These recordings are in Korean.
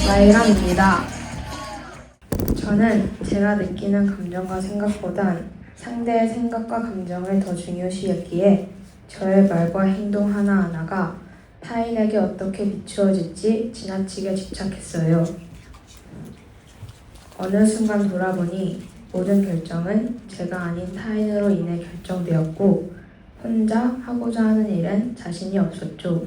마이랑입니다. 저는 제가 느끼는 감정과 생각보단 상대의 생각과 감정을 더 중요시 여기에 저의 말과 행동 하나하나가 타인에게 어떻게 비추어질지 지나치게 집착했어요. 어느 순간 돌아보니 모든 결정은 제가 아닌 타인으로 인해 결정되었고 혼자 하고자 하는 일엔 자신이 없었죠.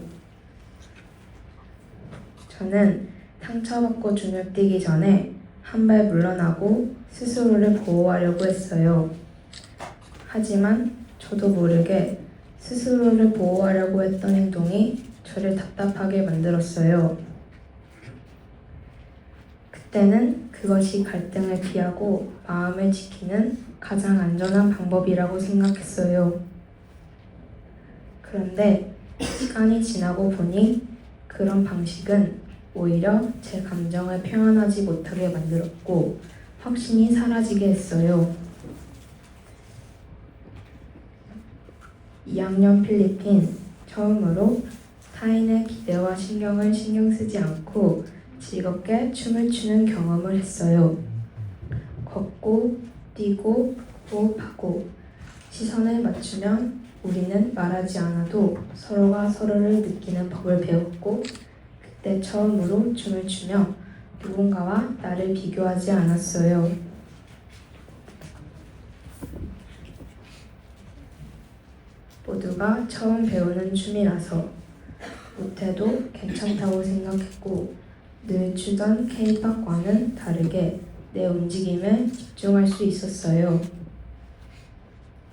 저는 상처받고 중을 뛰기 전에 한 발 물러나고 스스로를 보호하려고 했어요. 하지만 저도 모르게 스스로를 보호하려고 했던 행동이 저를 답답하게 만들었어요. 그때는 그것이 갈등을 피하고 마음을 지키는 가장 안전한 방법이라고 생각했어요. 그런데 시간이 지나고 보니 그런 방식은 오히려 제 감정을 표현하지 못하게 만들었고 확신이 사라지게 했어요. 2학년 필리핀 처음으로 타인의 기대와 신경을 신경 쓰지 않고 즐겁게 춤을 추는 경험을 했어요. 걷고, 뛰고, 호흡하고 시선을 맞추면 우리는 말하지 않아도 서로가 서로를 느끼는 법을 배웠고 그때 처음으로 춤을 추며 누군가와 나를 비교하지 않았어요. 모두가 처음 배우는 춤이라서 못해도 괜찮다고 생각했고 늘 추던 K-팝과는 다르게 내 움직임에 집중할 수 있었어요.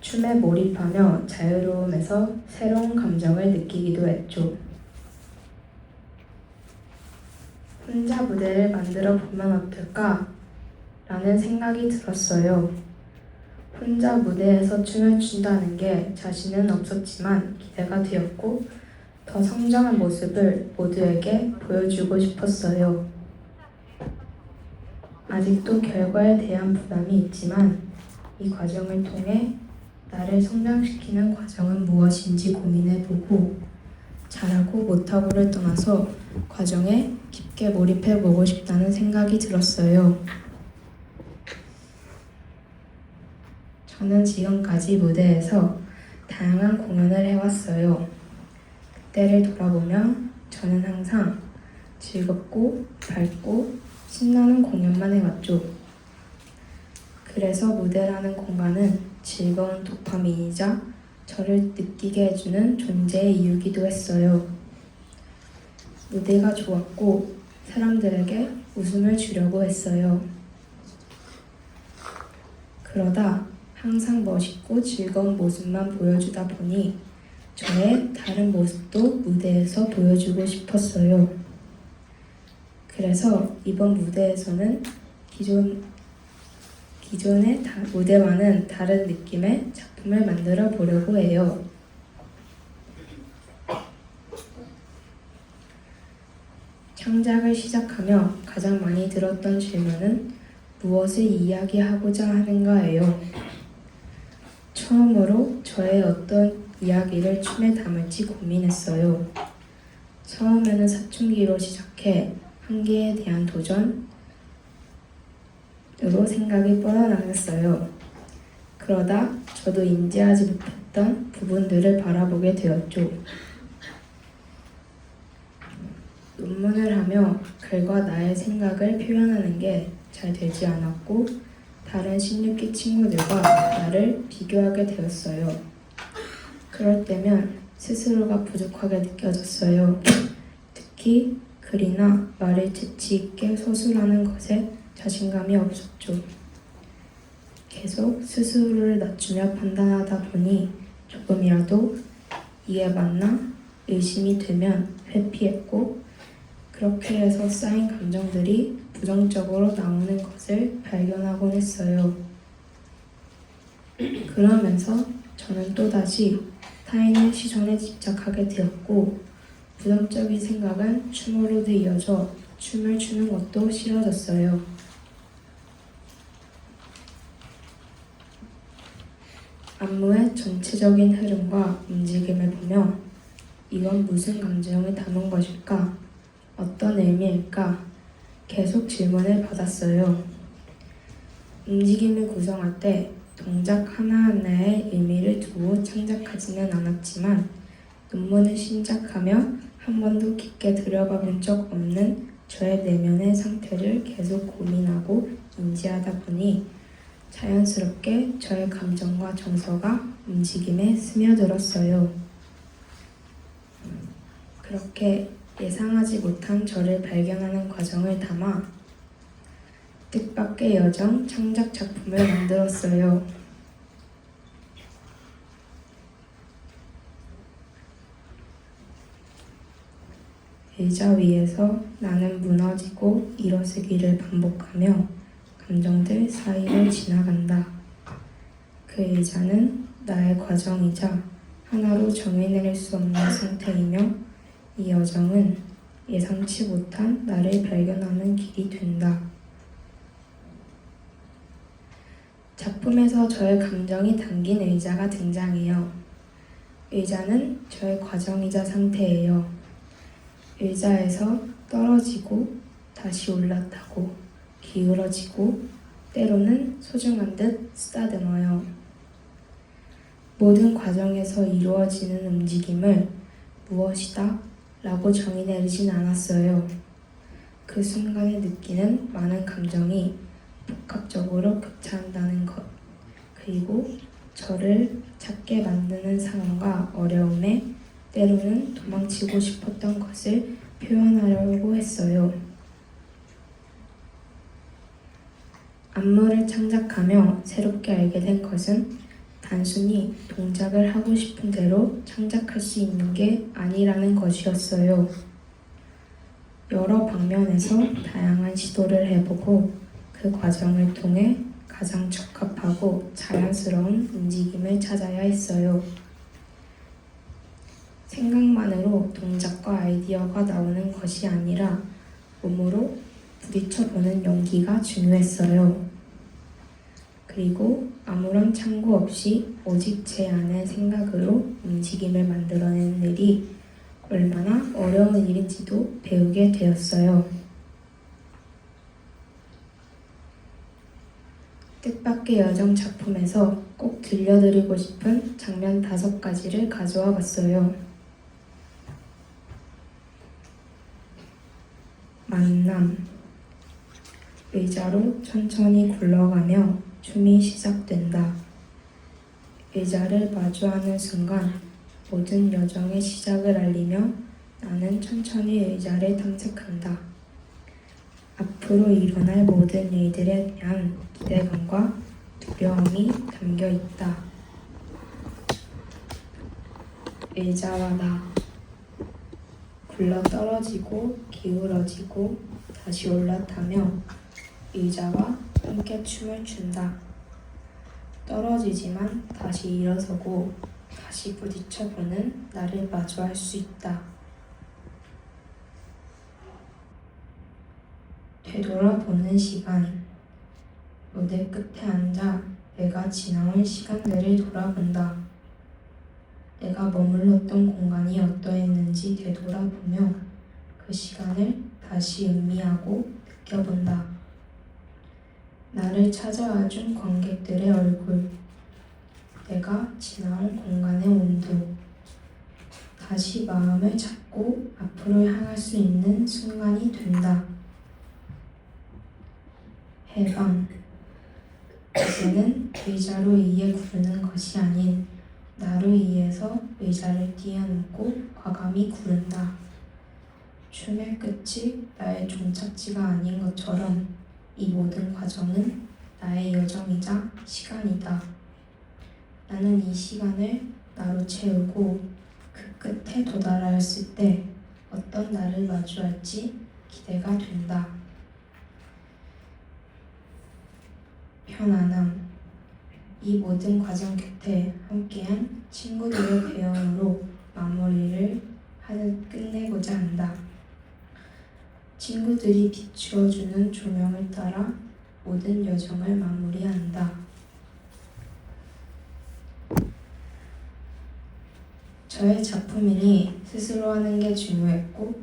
춤에 몰입하며 자유로움에서 새로운 감정을 느끼기도 했죠. 혼자 무대를 만들어 보면 어떨까? 라는 생각이 들었어요. 혼자 무대에서 춤을 춘다는 게 자신은 없었지만 기대가 되었고 더 성장한 모습을 모두에게 보여주고 싶었어요. 아직도 결과에 대한 부담이 있지만 이 과정을 통해 나를 성장시키는 과정은 무엇인지 고민해보고 잘하고 못하고를 떠나서 과정에 깊게 몰입해보고 싶다는 생각이 들었어요. 저는 지금까지 무대에서 다양한 공연을 해왔어요. 그때를 돌아보면 저는 항상 즐겁고 밝고 신나는 공연만 해왔죠. 그래서 무대라는 공간은 즐거운 도파민이자 저를 느끼게 해주는 존재의 이유기도 했어요. 무대가 좋았고 사람들에게 웃음을 주려고 했어요. 그러다 항상 멋있고 즐거운 모습만 보여주다 보니 저의 다른 모습도 무대에서 보여주고 싶었어요. 그래서 이번 무대에서는 기존의 무대와는 다른 느낌의 작품을 만들어 보려고 해요. 창작을 시작하며 가장 많이 들었던 질문은 무엇을 이야기하고자 하는가예요. 처음으로 저의 어떤 이야기를 춤에 담을지 고민했어요. 처음에는 사춘기로 시작해 한계에 대한 도전으로 생각이 뻗어나갔어요. 그러다 저도 인지하지 못했던 부분들을 바라보게 되었죠. 논문을 하며 글과 나의 생각을 표현하는 게 잘 되지 않았고 다른 16기 친구들과 나를 비교하게 되었어요. 그럴 때면 스스로가 부족하게 느껴졌어요. 특히 글이나 말을 재치 있게 서술하는 것에 자신감이 없었죠. 계속 스스로를 낮추며 판단하다 보니 조금이라도 이게 맞나 의심이 되면 회피했고 그렇게 해서 쌓인 감정들이 부정적으로 나오는 것을 발견하곤 했어요. 그러면서 저는 또다시 타인의 시선에 집착하게 되었고 부정적인 생각은 춤으로도 이어져 춤을 추는 것도 싫어졌어요. 안무의 전체적인 흐름과 움직임을 보며 이건 무슨 감정을 담은 것일까? 어떤 의미일까? 계속 질문을 받았어요. 움직임을 구성할 때 동작 하나하나에 의미를 두고 창작하지는 않았지만 논문을 신작하며 한 번도 깊게 들여가 본 적 없는 저의 내면의 상태를 계속 고민하고 인지하다 보니 자연스럽게 저의 감정과 정서가 움직임에 스며들었어요. 그렇게 예상하지 못한 저를 발견하는 과정을 담아 뜻밖의 여정 창작 작품을 만들었어요. 의자 위에서 나는 무너지고 일어서기를 반복하며 감정들 사이를 지나간다. 그 의자는 나의 과정이자 하나로 정의내릴 수 없는 상태이며 이 여정은 예상치 못한 나를 발견하는 길이 된다. 작품에서 저의 감정이 담긴 의자가 등장해요. 의자는 저의 과정이자 상태예요. 의자에서 떨어지고 다시 올라타고 기울어지고 때로는 소중한 듯 쓰다듬어요. 모든 과정에서 이루어지는 움직임을 무엇이다 라고 정의 내리진 않았어요. 그 순간에 느끼는 많은 감정이 복합적으로 교차한다는 것, 그리고 저를 찾게 만드는 상황과 어려움에 때로는 도망치고 싶었던 것을 표현하려고 했어요. 안무를 창작하며 새롭게 알게 된 것은 단순히 동작을 하고 싶은 대로 창작할 수 있는 게 아니라는 것이었어요. 여러 방면에서 다양한 시도를 해보고 그 과정을 통해 가장 적합하고 자연스러운 움직임을 찾아야 했어요. 생각만으로 동작과 아이디어가 나오는 것이 아니라 몸으로 부딪혀보는 용기가 중요했어요. 그리고 아무런 창구 없이 오직 제 안의 생각으로 움직임을 만들어내는 일이 얼마나 어려운 일인지도 배우게 되었어요. 뜻밖의 여정 작품에서 꼭 들려드리고 싶은 장면 5가지를 가져와 봤어요. 만남. 의자로 천천히 굴러가며 춤이 시작된다. 의자를 마주하는 순간 모든 여정의 시작을 알리며 나는 천천히 의자를 탐색한다. 앞으로 일어날 모든 일들에 대한 기대감과 두려움이 담겨 있다. 의자와 나. 굴러 떨어지고 기울어지고 다시 올라타며 의자와 함께 춤을 춘다. 떨어지지만 다시 일어서고 다시 부딪혀보는 나를 마주할 수 있다. 되돌아보는 시간. 무대 끝에 앉아 내가 지나온 시간들을 돌아본다. 내가 머물렀던 공간이 어떠했는지 되돌아보며 그 시간을 다시 음미하고 느껴본다. 나를 찾아와준 관객들의 얼굴, 내가 지나온 공간의 온도, 다시 마음을 잡고 앞으로 향할 수 있는 순간이 된다. 해방. 이제는 의자로 의해 구르는 것이 아닌 나로 인해서 의자를 뛰어넘고 과감히 구른다. 춤의 끝이 나의 종착지가 아닌 것처럼 이 모든 과정은 나의 여정이자 시간이다. 나는 이 시간을 나로 채우고 그 끝에 도달하였을 때 어떤 나를 마주할지 기대가 된다. 편안함. 이 모든 과정 곁에 함께한 친구들의 배움으로 마무리를 끝내고자 한다. 친구들이 비추어주는 조명을 따라 모든 여정을 마무리한다. 저의 작품이니 스스로 하는 게 중요했고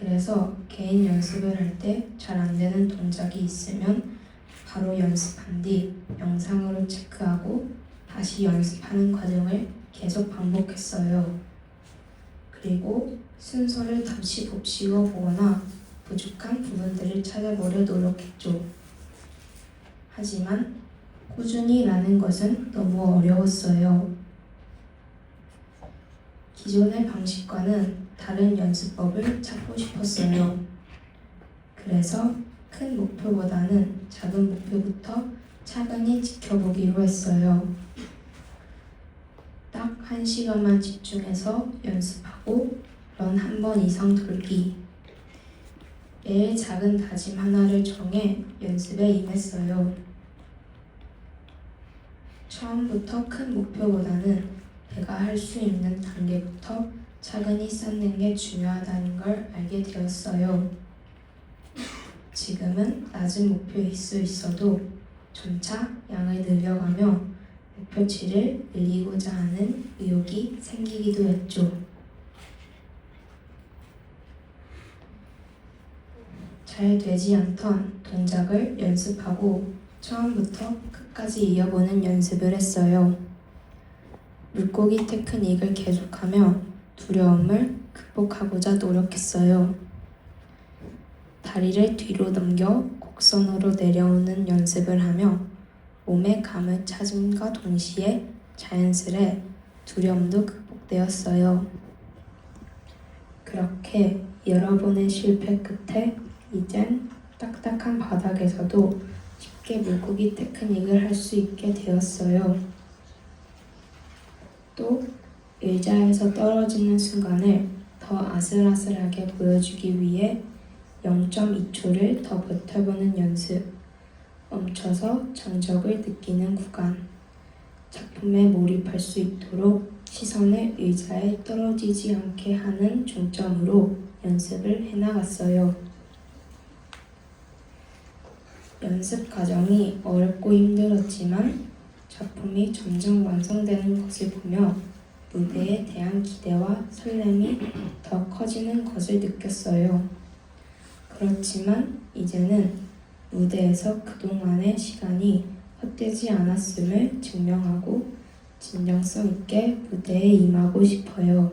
그래서 개인 연습을 할 때 잘 안 되는 동작이 있으면 바로 연습한 뒤 영상으로 체크하고 다시 연습하는 과정을 계속 반복했어요. 그리고 순서를 다시 곱씹어 보거나 부족한 부분들을 찾아보려 노력했죠. 하지만 꾸준히 라는 것은 너무 어려웠어요. 기존의 방식과는 다른 연습법을 찾고 싶었어요. 그래서 큰 목표보다는 작은 목표부터 차근히 지켜보기로 했어요. 딱 1시간만 집중해서 연습하고 런 한 번 이상 돌기. 매일 작은 다짐 하나를 정해 연습에 임했어요. 처음부터 큰 목표보다는 내가 할 수 있는 단계부터 차근히 쌓는 게 중요하다는 걸 알게 되었어요. 지금은 낮은 목표일 수 있어도 점차 양을 늘려가며 목표치를 늘리고자 하는 의욕이 생기기도 했죠. 잘 되지 않던 동작을 연습하고 처음부터 끝까지 이어보는 연습을 했어요. 물고기 테크닉을 계속하며 두려움을 극복하고자 노력했어요. 다리를 뒤로 넘겨 곡선으로 내려오는 연습을 하며 몸의 감을 찾음과 동시에 자연스레 두려움도 극복되었어요. 그렇게 여러 번의 실패 끝에 이젠 딱딱한 바닥에서도 쉽게 물고기 테크닉을 할 수 있게 되었어요. 또 의자에서 떨어지는 순간을 더 아슬아슬하게 보여주기 위해 0.2초를 더 버텨보는 연습, 멈춰서 정적을 느끼는 구간, 작품에 몰입할 수 있도록 시선을 의자에 떨어지지 않게 하는 중점으로 연습을 해나갔어요. 연습 과정이 어렵고 힘들었지만 작품이 점점 완성되는 것을 보며 무대에 대한 기대와 설렘이 더 커지는 것을 느꼈어요. 그렇지만 이제는 무대에서 그동안의 시간이 헛되지 않았음을 증명하고 진정성 있게 무대에 임하고 싶어요.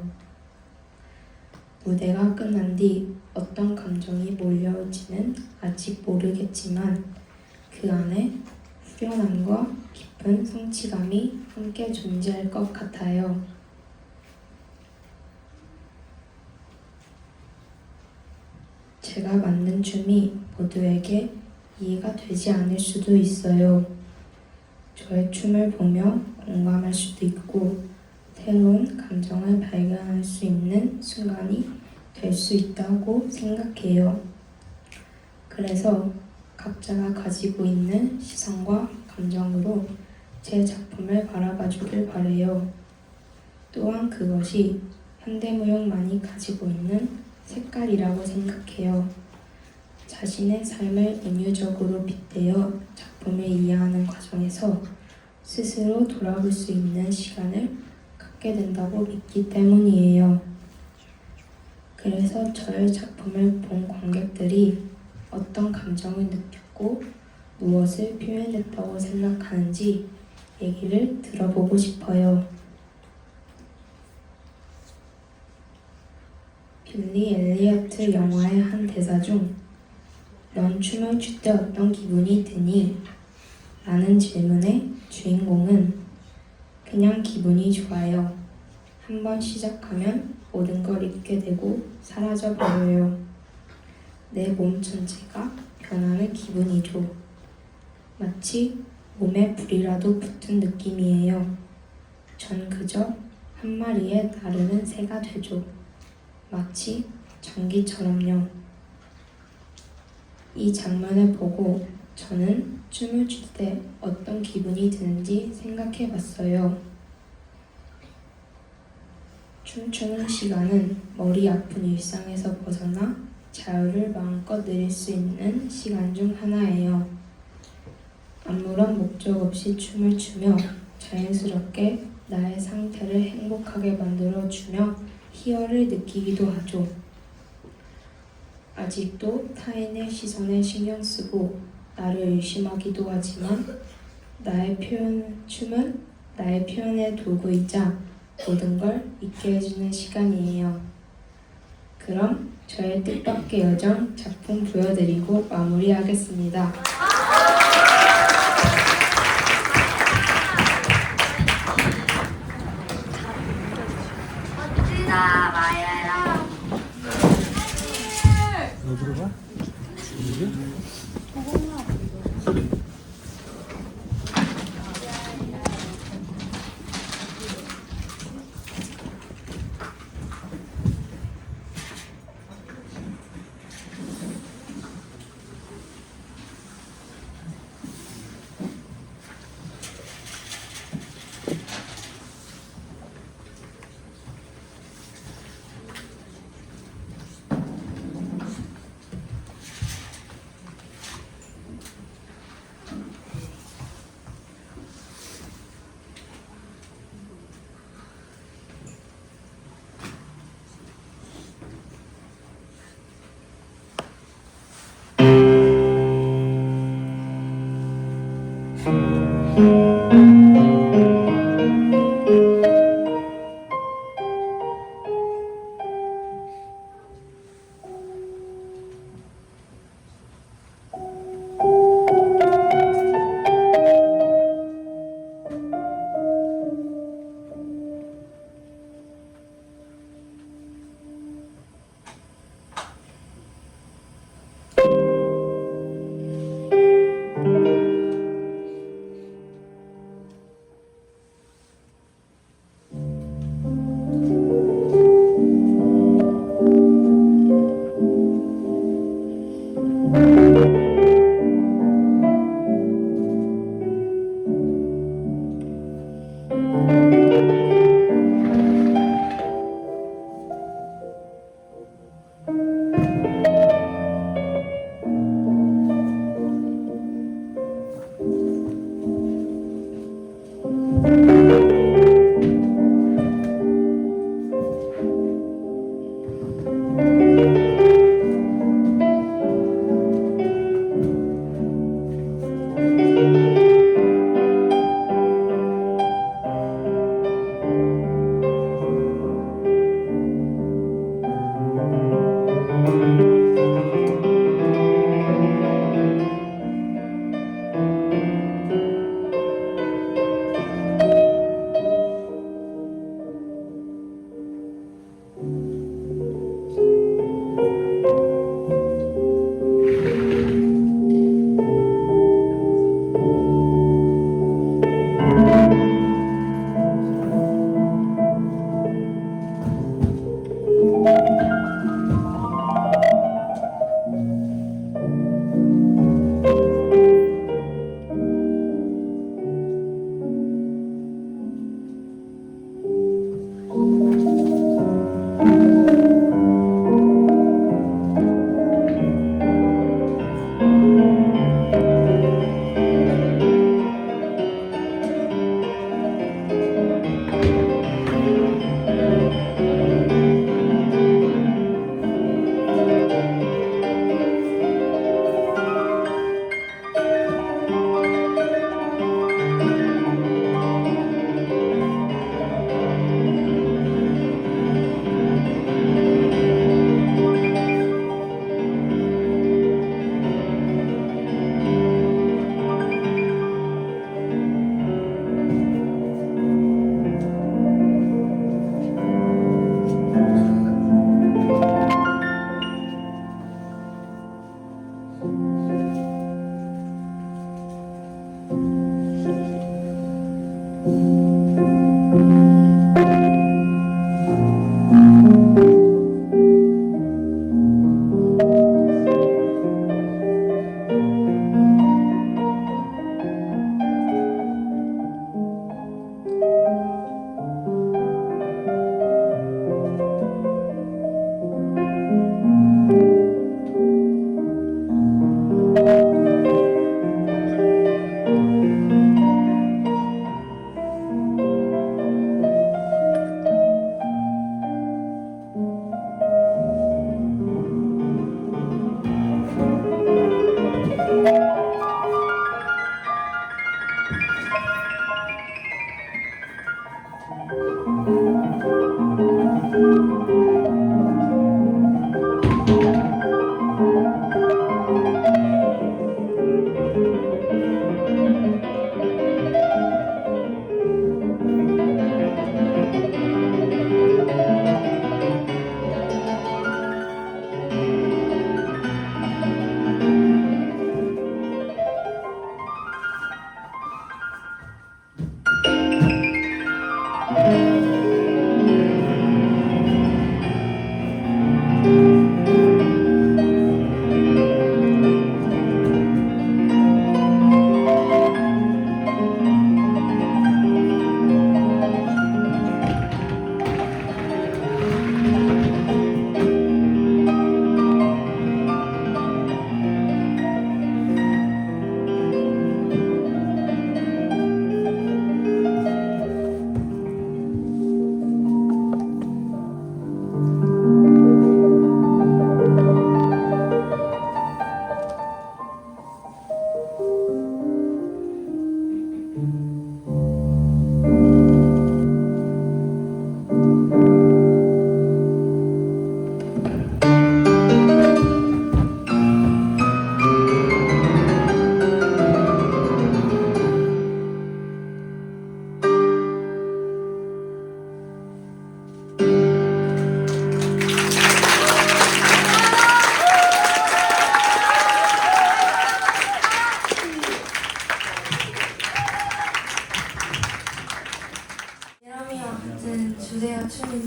무대가 끝난 뒤 어떤 감정이 몰려올지는 아직 모르겠지만 그 안에 후련함과 깊은 성취감이 함께 존재할 것 같아요. 제가 만든 춤이 모두에게 이해가 되지 않을 수도 있어요. 저의 춤을 보며 공감할 수도 있고 새로운 감정을 발견할 수 있는 순간이 될 수 있다고 생각해요. 그래서 각자가 가지고 있는 시선과 감정으로 제 작품을 바라봐 주길 바래요. 또한 그것이 현대무용만이 가지고 있는 색깔이라고 생각해요. 자신의 삶을 은유적으로 빗대어 작품을 이해하는 과정에서 스스로 돌아볼 수 있는 시간을 갖게 된다고 믿기 때문이에요. 그래서 저의 작품을 본 관객들이 어떤 감정을 느꼈고 무엇을 표현했다고 생각하는지 얘기를 들어보고 싶어요. 빌리 엘리어트 영화의 한 대사 중 넌 춤을 출 때 어떤 기분이 드니? 라는 질문에 주인공은 그냥 기분이 좋아요. 한번 시작하면 모든 걸 잊게 되고 사라져 버려요. 내 몸 전체가 변하는 기분이죠. 마치 몸에 불이라도 붙은 느낌이에요. 전 그저 한 마리의 나르는 새가 되죠. 마치 전기처럼요. 이 장면을 보고 저는 춤을 출 때 어떤 기분이 드는지 생각해 봤어요. 춤추는 시간은 머리 아픈 일상에서 벗어나 자유를 마음껏 누릴 수 있는 시간 중 하나예요. 아무런 목적 없이 춤을 추며 자연스럽게 나의 상태를 행복하게 만들어주며 희열을 느끼기도 하죠. 아직도 타인의 시선에 신경 쓰고 나를 의심하기도 하지만 춤은 나의 표현의 도구이자 모든 걸 잊게 해주는 시간이에요. 그럼 저의 뜻밖의 여정 작품 보여드리고 마무리하겠습니다. 멋지다, 마야야. 어디로 가? 여기?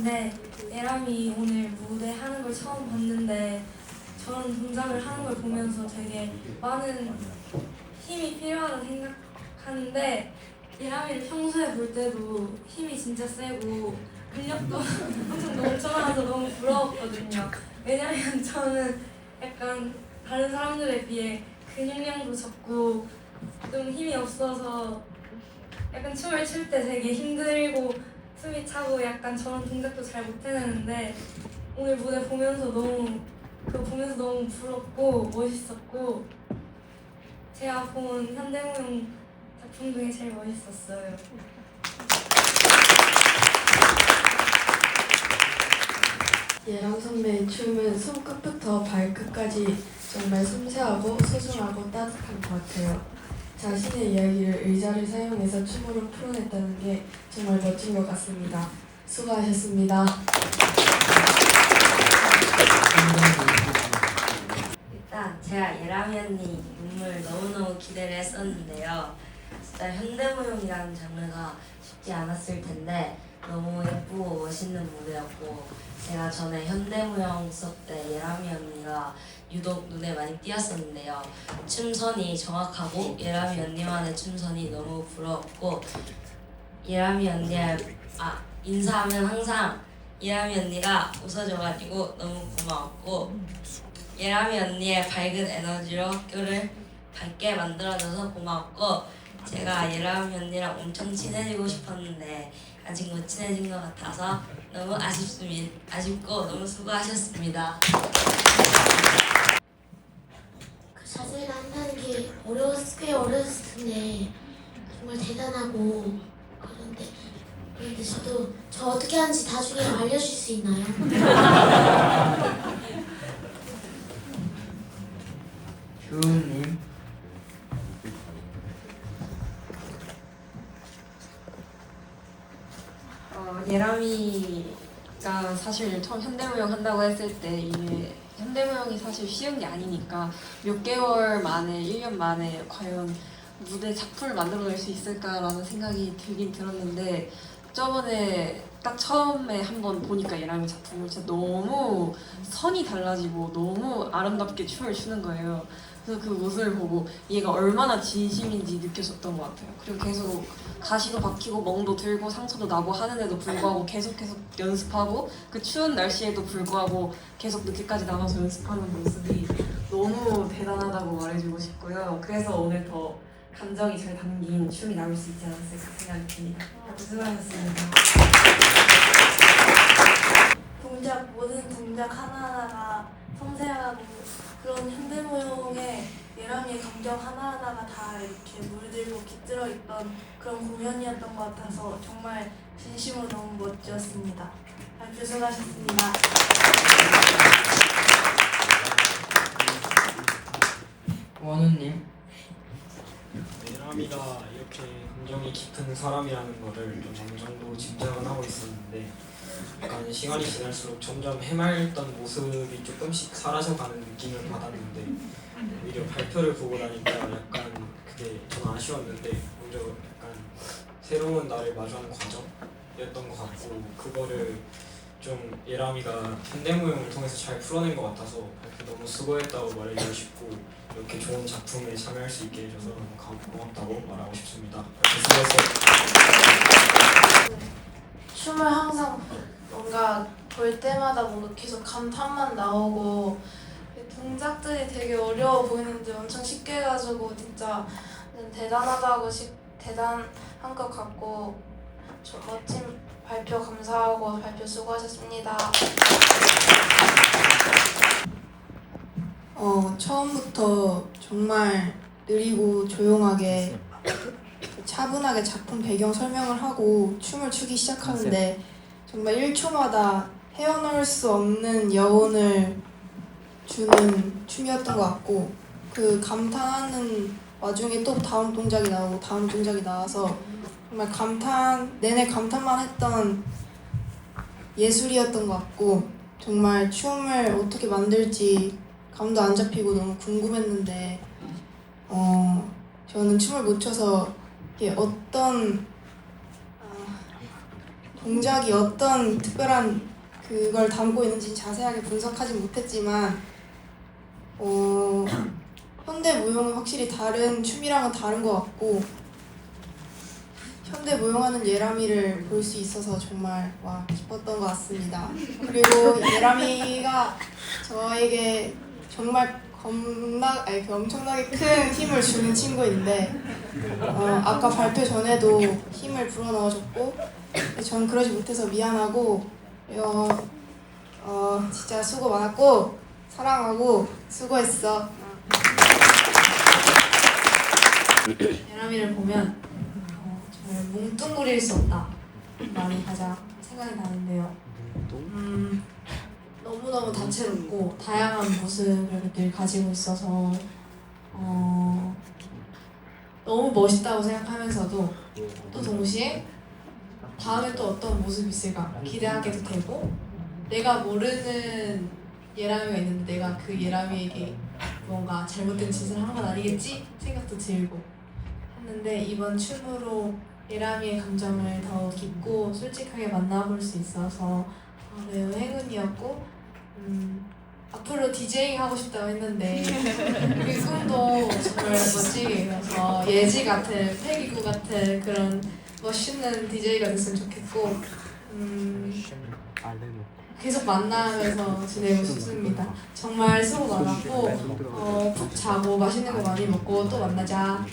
근데 예람이 오늘 무대 하는 걸 처음 봤는데 저런 동작을 하는 걸 보면서 되게 많은 힘이 필요하다고 생각하는데 예람이를 평소에 볼 때도 힘이 진짜 세고 근력도 엄청 넘쳐나서 너무 부러웠거든요. 왜냐면 저는 약간 다른 사람들에 비해 근육량도 적고 좀 힘이 없어서 약간 춤을 출 때 되게 힘들고 숨이 차고 약간 저런 동작도 잘 못 해내는데 오늘 무대 보면서 너무 그거 보면서 너무 부럽고 멋있었고 제가 본 현대무용 작품 중에 제일 멋있었어요. 예람 선배의 춤은 손끝부터 발끝까지 정말 섬세하고 소중하고 따뜻한 것 같아요. 자신의 이야기를 의자를 사용해서 춤으로 풀어냈다는 게 정말 멋진 것 같습니다. 수고하셨습니다. 일단 제가 예람이 언니 눈물 너무너무 기대를 했었는데요. 진짜 현대무용이라는 장르가 쉽지 않았을 텐데 너무 예쁘고 멋있는 무대였고 제가 전에 현대무용 수업 때 예람이 언니가 유독 눈에 많이 띄었었는데요. 춤선이 정확하고 예람이 언니만의 춤선이 너무 부러웠고 예람이 언니의 인사하면 항상 예람이 언니가 웃어줘가지고 너무 고마웠고 예람이 언니의 밝은 에너지로 학교를 밝게 만들어줘서 고마웠고 제가 예람이 언니랑 엄청 친해지고 싶었는데 아직 못 친해진 것 같아서 너무 아쉽고 너무 수고하셨습니다. 그 자세가 한다는 게 꽤 어려웠을 텐데 정말 대단하고 그런데 저 어떻게 하는지 나중에 알려줄 수 있나요? 효은님. 예람이가 사실 처음 현대무용 한다고 했을 때 이게 현대무용이 사실 쉬운 게 아니니까 몇 개월 만에 1년 만에 과연 무대 작품을 만들어낼 수 있을까라는 생각이 들긴 들었는데 저번에 딱 처음에 한번 보니까 예람이 작품을 진짜 너무 선이 달라지고 너무 아름답게 춤을 추는 거예요. 그래서 그 모습을 보고 얘가 얼마나 진심인지 느껴졌던 것 같아요. 그리고 계속 가시도 박히고 멍도 들고 상처도 나고 하는데도 불구하고 계속 연습하고 그 추운 날씨에도 불구하고 계속 늦게까지 남아서 연습하는 모습이 너무 대단하다고 말해주고 싶고요. 그래서 오늘 더 감정이 잘 담긴 춤이 나올 수 있지 않았을까 생각이 듭니다. 수고하셨습니다. 모든 동작 하나하나가 섬세하고 그런 현대무용에 예람이의 감정 하나하나가 다 이렇게 물들고 깃들어 있던 그런 공연이었던 것 같아서 정말 진심으로 너무 멋졌습니다. 발표 수고하셨습니다. 원우님. 예람이가 이렇게 감정이 깊은 사람이라는 거를 좀 어느 정도 짐작은 하고 있었는데 약간 시간이 지날수록 점점 해맑던 모습이 조금씩 사라져가는 느낌을 받았는데 오히려 발표를 보고 나니까 약간 그게 좀 아쉬웠는데 오히려 약간 새로운 나를 마주하는 과정이었던 것 같고 그거를 좀 예람이가 현대무용을 통해서 잘 풀어낸 것 같아서 발표 너무 수고했다고 말해주고 싶고 이렇게 좋은 작품에 참여할 수 있게 해줘서 너무 고맙다고 말하고 싶습니다. 수고했어요. 춤을 항상 뭔가 볼 때마다 뭔가 계속 감탄만 나오고 동작들이 되게 어려워 보이는데 엄청 쉽게 해가지고 진짜 대단한 것 같고 멋진 발표 감사하고 발표 수고하셨습니다. 처음부터 정말 느리고 조용하게 차분하게 작품 배경 설명을 하고 춤을 추기 시작하는데 정말 1초마다 헤어나올 수 없는 여운을 주는 춤이었던 것 같고 그 감탄하는 와중에 또 다음 동작이 나오고 다음 동작이 나와서 정말 내내 감탄만 했던 예술이었던 것 같고 정말 춤을 어떻게 만들지 감도 안 잡히고 너무 궁금했는데 저는 춤을 못 춰서 이게 어떤 동작이 어떤 특별한 그걸 담고 있는지 자세하게 분석하지 못했지만 현대 무용은 확실히 다른 춤이랑은 다른 것 같고 현대 무용하는 예람이를 볼 수 있어서 정말 기뻤던 것 같습니다. 그리고 예람이가 저에게 정말 엄청나게 큰 힘을 주는 친구인데 아까 발표 전에도 힘을 불어넣어줬고 전 그러지 못해서 미안하고 진짜 수고 많았고 사랑하고 수고했어. 예람이를 보면 정말 뭉뚱그릴 수 없다 말이 가장 생각이 나는데요. 너무너무 다채롭고 다양한 모습을 늘 가지고 있어서 너무 멋있다고 생각하면서도 또 동시에 다음에 또 어떤 모습이 있을까 기대하게도 되고 내가 모르는 예람이가 있는데 내가 그 예람이에게 뭔가 잘못된 짓을 한 건 아니겠지 생각도 들고 했는데 이번 춤으로 예람이의 감정을 더 깊고 솔직하게 만나볼 수 있어서 매우 행운이었고 앞으로 디제잉 하고 싶다고 했는데 그 꿈도 정말 멋지게 이뤄서 예지 같은 패기구 같은 그런 멋있는 DJ가 됐으면 좋겠고 계속 만나면서 지내고 싶습니다. 정말 수고 많았고 푹 자고 맛있는 거 많이 먹고 또 만나자.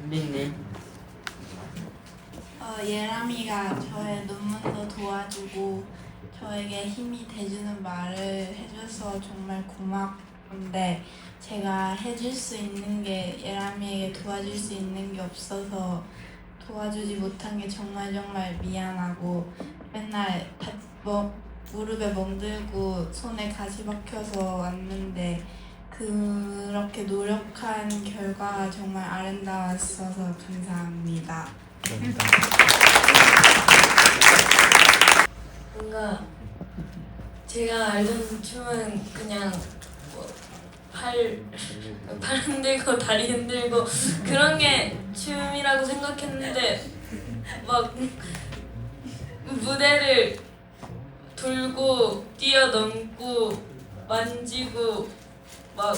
은빈님. 예람이가 저의 논문도 도와주고 저에게 힘이 돼주는 말을 해줘서 정말 고맙은데 제가 해줄 수 있는 게 예람이에게 도와줄 수 있는 게 없어서 도와주지 못한 게 정말 미안하고 맨날 무릎에 멍들고 손에 가시 박혀서 왔는데 그렇게 노력한 결과가 정말 아름다웠어서 감사합니다. 뭔가 제가 알던 춤은 그냥 팔 흔들고 다리 흔들고 그런 게 춤이라고 생각했는데 막 무대를 돌고 뛰어넘고 만지고 막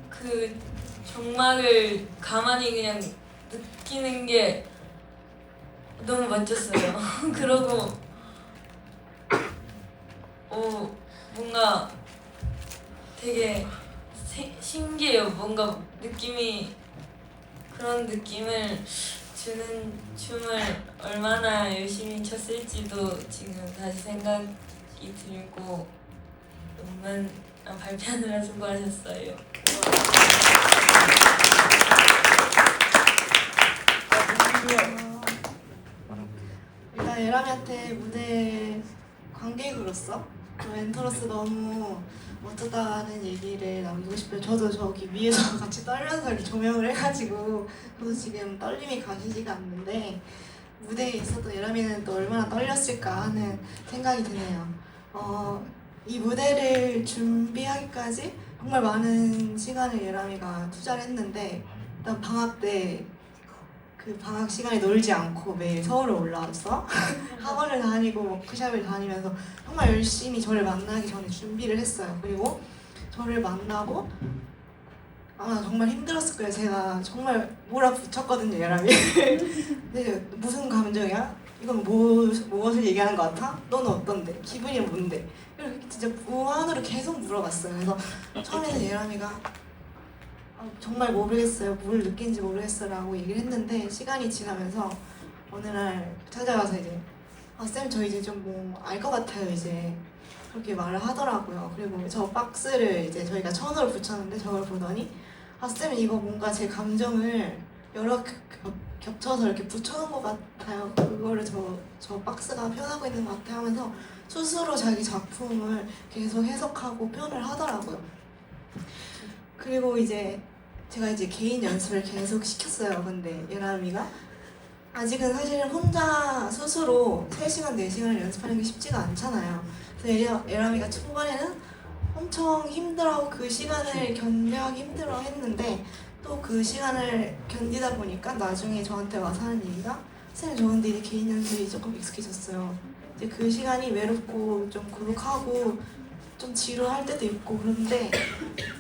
그 정막을 가만히 그냥 느끼는 게 너무 멋졌어요. 그러고 뭔가 되게 신기해요. 뭔가 느낌이 그런 느낌을 주는 춤을 얼마나 열심히 췄을지도 지금 다시 생각이 들고 논문 발표하느라 수고하셨어요. 일단 예람이한테 무대 관객으로서 멘토로서 너무 멋졌다는 얘기를 남기고 싶어요. 저도 저기 위에서 같이 떨면서 이렇게 조명을 해가지고 저도 지금 떨림이 가시지가 않는데 무대에 있어도 예람이는 또 얼마나 떨렸을까 하는 생각이 드네요. 이 무대를 준비하기까지 정말 많은 시간을 예람이가 투자를 했는데 일단 방학 때 그 방학 시간에 놀지 않고 매일 서울에 올라와서 학원을 다니고 워크숍을 다니면서 정말 열심히 저를 만나기 전에 준비를 했어요. 그리고 저를 만나고 정말 힘들었을 거예요. 제가 정말 몰아붙였거든요, 예람이. 근데 무슨 감정이야? 이건 무엇을 얘기하는 것 같아? 너는 어떤데? 기분이 뭔데? 이렇게 진짜 무한으로 계속 물어봤어요. 그래서 처음에는 예람이가 정말 모르겠어요. 뭘 느낀지 모르겠어 라고 얘기를 했는데 시간이 지나면서 어느 날 찾아가서 이제 쌤 저 이제 좀 뭐 알 것 같아요 이제 그렇게 말을 하더라고요. 그리고 저 박스를 이제 저희가 천으로 붙였는데 저걸 보더니 쌤 이거 뭔가 제 감정을 여러 겹쳐서 이렇게 붙여놓은 것 같아요. 그거를 저 박스가 표현하고 있는 것 같아요 하면서 스스로 자기 작품을 계속 해석하고 표현을 하더라고요. 그리고 이제 제가 이제 개인 연습을 계속 시켰어요. 근데 예람이가 아직은 사실은 혼자 스스로 3시간, 4시간을 연습하는 게 쉽지가 않잖아요. 그래서 예람이가 초반에는 엄청 힘들어하고 그 시간을 견뎌하기 힘들어 했는데 또 그 시간을 견디다 보니까 나중에 저한테 와서 하는 얘기가 선생님 저 근데 이제 개인 연습이 조금 익숙해졌어요. 이제 그 시간이 외롭고 좀 고독하고 좀 지루할 때도 있고 그런데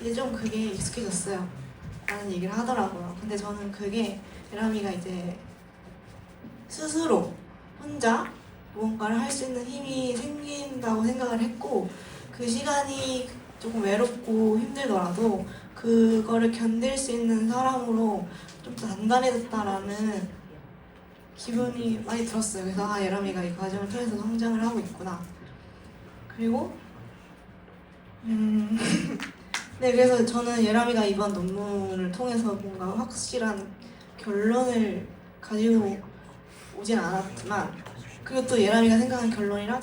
이제 좀 그게 익숙해졌어요 라는 얘기를 하더라고요. 근데 저는 그게 예람이가 이제 스스로 혼자 무언가를 할 수 있는 힘이 생긴다고 생각을 했고 그 시간이 조금 외롭고 힘들더라도 그거를 견딜 수 있는 사람으로 좀 더 단단해졌다라는 기분이 많이 들었어요. 그래서 아 예람이가 이 과정을 통해서 성장을 하고 있구나. 그리고 네 그래서 저는 예람이가 이번 논문을 통해서 뭔가 확실한 결론을 가지고 오진 않았지만 그리고 또 예람이가 생각한 결론이랑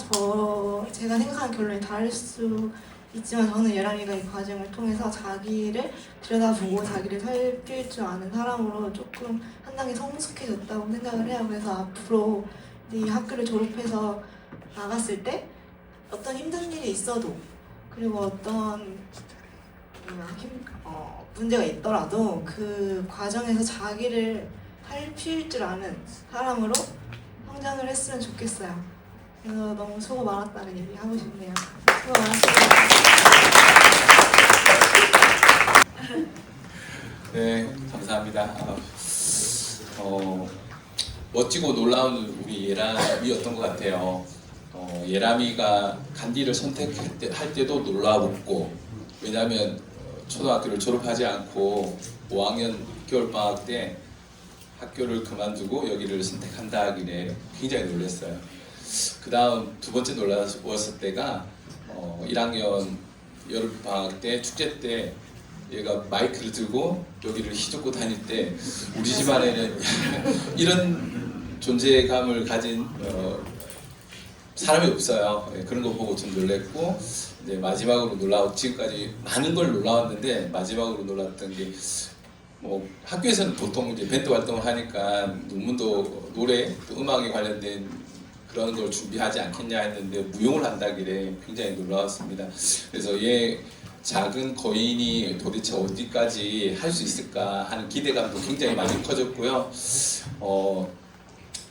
제가 생각한 결론이 다를 수 있지만 저는 예람이가 이 과정을 통해서 자기를 들여다보고 자기를 살필 줄 아는 사람으로 조금 한 단계 성숙해졌다고 생각을 해요. 그래서 앞으로 이 학교를 졸업해서 나갔을 때 어떤 힘든 일이 있어도 그리고 어떤 문제가 있더라도 그 과정에서 자기를 살필 줄 아는 사람으로 성장을 했으면 좋겠어요. 그래서 너무 수고 많았다는 얘기 하고 싶네요. 수고 많았습니다. 네, 감사합니다. 멋지고 놀라운 우리 예람이었던 것 같아요. 예람이가 간디를 선택할 때도 놀라웠고 왜냐하면 초등학교를 졸업하지 않고 5학년 겨울방학 때 학교를 그만두고 여기를 선택한다 하길래 굉장히 놀랐어요. 그 다음 두 번째 놀라웠을 때가 1학년 여름방학 때 축제 때 얘가 마이크를 들고 여기를 휘젓고 다닐 때 우리 집안에는 이런 존재감을 가진 사람이 없어요. 그런 거 보고 좀 놀랬고 이제 마지막으로 지금까지 많은 걸 놀라웠는데 마지막으로 놀랐던 게 뭐 학교에서는 보통 이제 밴드 활동을 하니까 논문도 노래 또 음악에 관련된 그런 걸 준비하지 않겠냐 했는데 무용을 한다길래 굉장히 놀라웠습니다. 그래서 얘 작은 거인이 도대체 어디까지 할 수 있을까 하는 기대감도 굉장히 많이 커졌고요.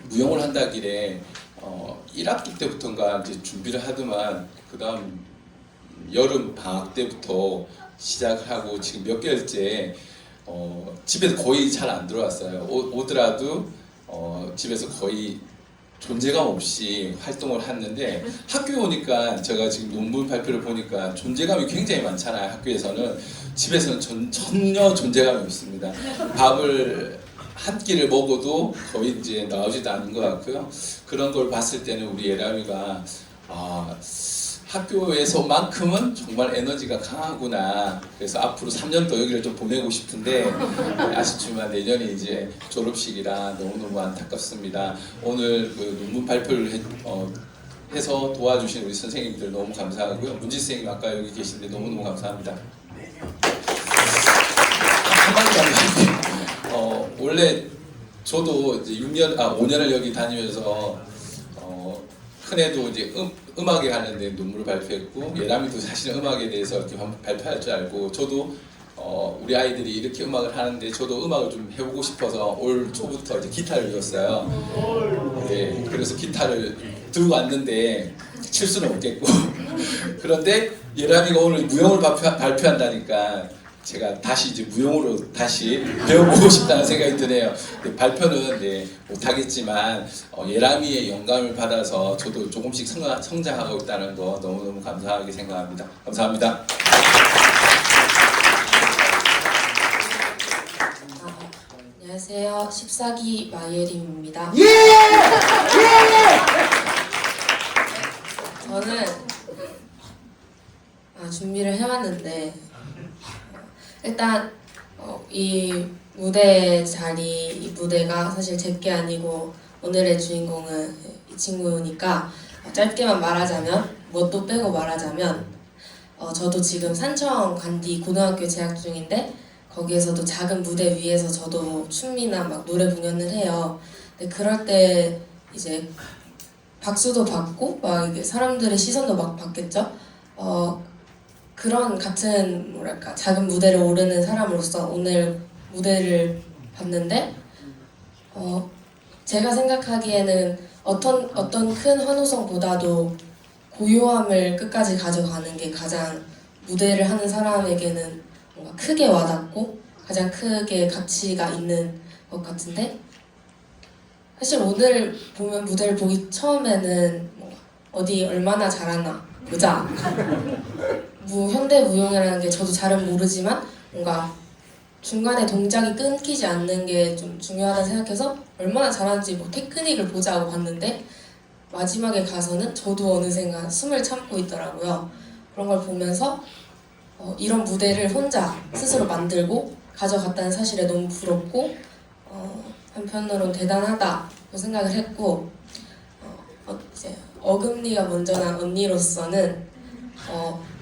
무용을 한다길래 1학기 때부터인가 이제 준비를 하더만 그 다음 여름 방학 때부터 시작을 하고 지금 몇 개월째 집에서 거의 잘 안 들어왔어요. 오더라도 집에서 거의 존재감 없이 활동을 했는데 학교에 오니까 제가 지금 논문 발표를 보니까 존재감이 굉장히 많잖아요. 학교에서는 집에서는 전혀 존재감이 없습니다. 밥을 한 끼를 먹어도 거의 이제 나오지도 않는 것 같고요. 그런 걸 봤을 때는 우리 예람이가 학교에서만큼은 정말 에너지가 강하구나. 그래서 앞으로 3년 더 여기를 좀 보내고 싶은데 아쉽지만 내년이 이제 졸업식이라 너무너무 안타깝습니다. 오늘 그 논문 발표를 해서 도와주신 우리 선생님들 너무 감사하고요. 문지 선생님 아까 여기 계신데 너무너무 감사합니다. 한마디 원래 저도 이제 5년을 여기 다니면서 큰애도 이제 음악에 관련된 논문을 발표했고 예람이도 사실은 음악에 대해서 이렇게 발표할 줄 알고 저도 우리 아이들이 이렇게 음악을 하는데 저도 음악을 좀 해보고 싶어서 올 초부터 이제 기타를 배웠어요. 네, 그래서 기타를 들고 왔는데 칠 수는 없겠고 그런데 예람이가 오늘 무용을 발표한다니까 제가 다시 이제 무용으로 다시 배워보고 싶다는 생각이 드네요. 발표는 못하겠지만 예람이의 영감을 받아서 저도 조금씩 성장하고 있다는 거 너무너무 감사하게 생각합니다. 감사합니다. 안녕하세요. 14기 마예림입니다. 저는 준비를 해왔는데 일단 이 무대 자리, 이 무대가 사실 제게 아니고 오늘의 주인공은 이 친구니까 짧게만 말하자면, 뭣도 빼고 말하자면 저도 지금 산청 간디 고등학교에 재학 중인데 거기에서도 작은 무대 위에서 저도 춤이나 막 노래 공연을 해요. 근데 그럴 때 이제 박수도 받고 막 이게 사람들의 시선도 막 받겠죠. 그런 같은 뭐랄까 작은 무대를 오르는 사람으로서 오늘 무대를 봤는데 제가 생각하기에는 어떤 큰 환호성보다도 고요함을 끝까지 가져가는 게 가장 무대를 하는 사람에게는 뭔가 크게 와닿고 가장 크게 가치가 있는 것 같은데 사실 오늘 보면 무대를 보기 처음에는 뭐 어디 얼마나 잘하나 보자 현대무용이라는 게 저도 잘은 모르지만 뭔가 중간에 동작이 끊기지 않는 게 좀 중요하다고 생각해서 얼마나 잘하는지 뭐 테크닉을 보자 하고 봤는데 마지막에 가서는 저도 어느샌가 숨을 참고 있더라고요. 그런 걸 보면서 이런 무대를 혼자 스스로 만들고 가져갔다는 사실에 너무 부럽고 한편으로는 대단하다고 생각을 했고 이제 어금니가 먼저 난 언니로서는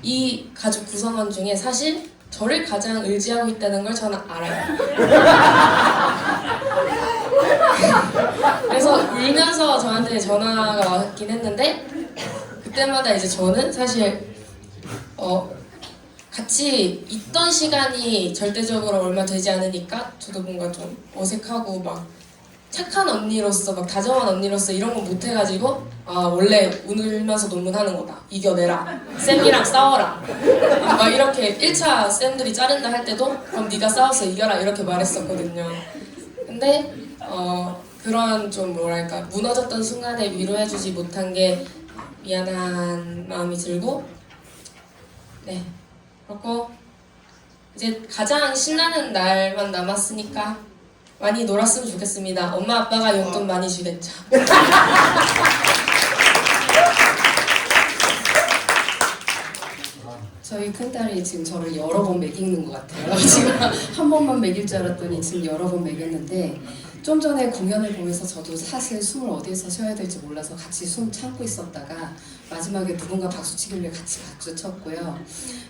이 가족 구성원 중에 사실 저를 가장 의지하고 있다는 걸 저는 알아요. 그래서 울면서 저한테 전화가 왔긴 했는데 그때마다 이제 저는 사실 같이 있던 시간이 절대적으로 얼마 되지 않으니까 저도 뭔가 좀 어색하고 막 착한 언니로서 막 다정한 언니로서 이런 거 못해가지고 원래 울면서 논문하는 거다 이겨내라 쌤이랑 싸워라 막 이렇게 1차 쌤들이 자른다 할 때도 그럼 네가 싸워서 이겨라 이렇게 말했었거든요. 근데 그런 좀 뭐랄까 무너졌던 순간에 위로해주지 못한 게 미안한 마음이 들고 네 그렇고 이제 가장 신나는 날만 남았으니까 많이 놀았으면 좋겠습니다. 엄마 아빠가 용돈 많이 주겠죠. 저희 큰딸이 지금 저를 여러 번 먹이는 것 같아요. 지금 한 번만 먹일 줄 알았더니 지금 여러 번 먹였는데 좀 전에 공연을 보면서 저도 사실 숨을 어디에서 쉬어야 될지 몰라서 같이 숨 참고 있었다가 마지막에 누군가 박수치길래 같이 박수 쳤고요.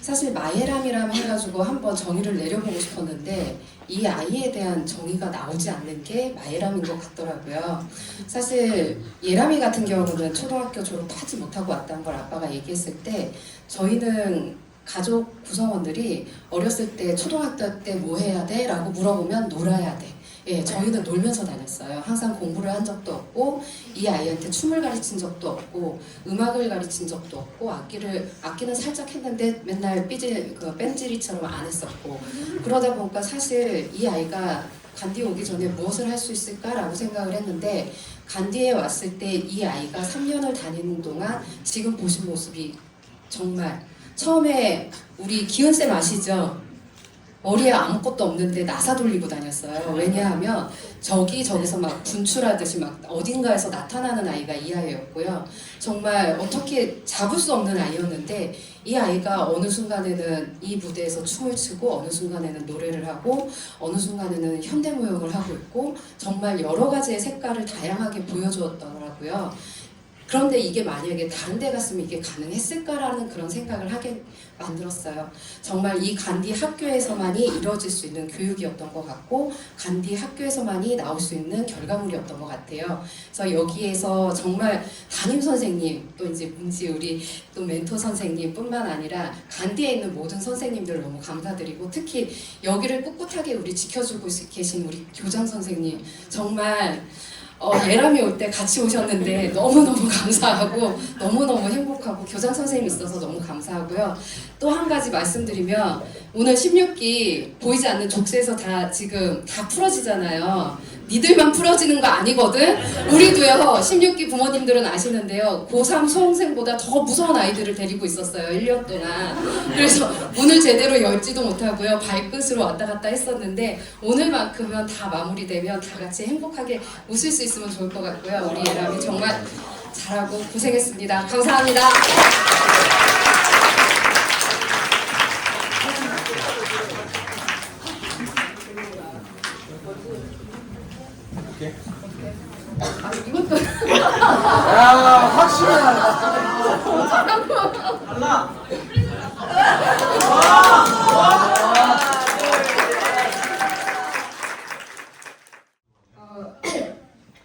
사실 마예람이라고 해가지고 한번 정의를 내려보고 싶었는데 이 아이에 대한 정의가 나오지 않는 게 마예람인 것 같더라고요. 사실 예람이 같은 경우는 초등학교 졸업하지 못하고 왔다는 걸 아빠가 얘기했을 때 저희는 가족 구성원들이 어렸을 때 초등학교 때 뭐 해야 돼? 라고 물어보면 놀아야 돼. 예, 저희는 놀면서 다녔어요. 항상 공부를 한 적도 없고 이 아이한테 춤을 가르친 적도 없고 음악을 가르친 적도 없고 악기는 살짝 했는데 맨날 뺀질이처럼 안 했었고 그러다 보니까 사실 이 아이가 간디에 오기 전에 무엇을 할 수 있을까라고 생각을 했는데 간디에 왔을 때 이 아이가 3년을 다니는 동안 지금 보신 모습이 정말 처음에 우리 기은쌤 아시죠? 머리에 아무것도 없는데 나사 돌리고 다녔어요. 왜냐하면 저기서 막 분출하듯이 막 어딘가에서 나타나는 아이가 이 아이였고요. 정말 어떻게 잡을 수 없는 아이였는데 이 아이가 어느 순간에는 이 무대에서 춤을 추고 어느 순간에는 노래를 하고 어느 순간에는 현대무용을 하고 있고 정말 여러 가지의 색깔을 다양하게 보여주었더라고요. 그런데 이게 만약에 다른 데 갔으면 이게 가능했을까라는 그런 생각을 하게 만들었어요. 정말 이 간디 학교에서만이 이루어질 수 있는 교육이었던 것 같고 간디 학교에서만이 나올 수 있는 결과물이었던 것 같아요. 그래서 여기에서 정말 담임 선생님 또 이제 문지 우리 또 멘토 선생님 뿐만 아니라 간디에 있는 모든 선생님들 너무 감사드리고 특히 여기를 꿋꿋하게 우리 지켜주고 계신 우리 교장 선생님 정말 예람이 올 때 같이 오셨는데 너무너무 감사하고 너무너무 행복하고 교장 선생님 있어서 너무 감사하고요. 또 한 가지 말씀드리면 오늘 16기 보이지 않는 족쇄에서 지금 다 풀어지잖아요. 니들만 풀어지는 거 아니거든? 우리도요 16기 부모님들은 아시는데요 고3 수험생보다 더 무서운 아이들을 데리고 있었어요 1년 동안. 그래서 문을 제대로 열지도 못하고요 발끝으로 왔다 갔다 했었는데 오늘만큼은 다 마무리되면 다 같이 행복하게 웃을 수 있으면 좋을 것 같고요. 우리 예람이 정말 잘하고 고생했습니다. 감사합니다. 이것도 확실하다. 달라.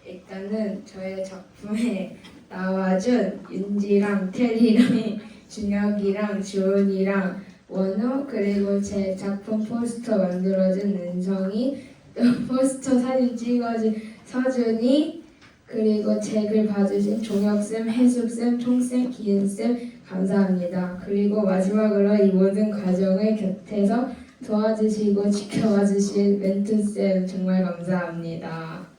일단은 저의 작품에 나와준 윤지랑 테리랑 준혁이랑 주은이랑 원호, 그리고 제 작품 포스터 만들어준 은성이, 또 포스터 사진 찍어준 서준이, 그리고 제 글 봐주신 종혁쌤, 혜숙쌤, 총쌤, 기은쌤 감사합니다. 그리고 마지막으로 이 모든 과정을 곁에서 도와주시고 지켜봐주신 멘토쌤 정말 감사합니다.